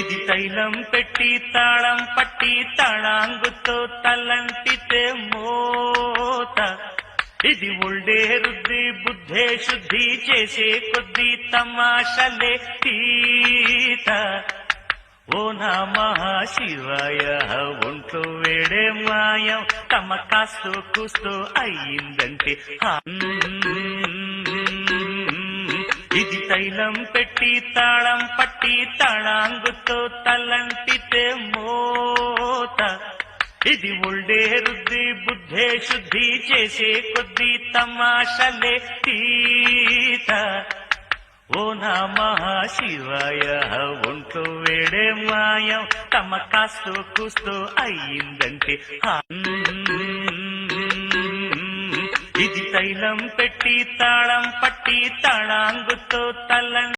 ఇది తైలం పెట్టి తాళం పట్టి తళాంగుతో తలంటితే మోత ఇది ఒళ్ళే రుద్ది బుద్ధే శుద్ధి చేసే కొద్ది తమాషలే తీత ఓ నమః శివాయ ఒంట్లో వేడే మాయం తమ కాస్తో కూస్తో అయ్యిందంటే ఇది తైలం పెట్టి తాళం పట్టి తళాంగుతో తలంటితే మోత ఇది ఒళ్ళే రుద్ది బుద్ధే శుద్ధి చేసే కొద్ది తమాషలే తీత ఓ నమః శివాయ ఒంట్లో వేడే మాయం తమ కాస్తో కూస్తో అయ్యిందంటే ఇది తైలం పెట్టి తాళం పట్టి తళాంగుతో తలం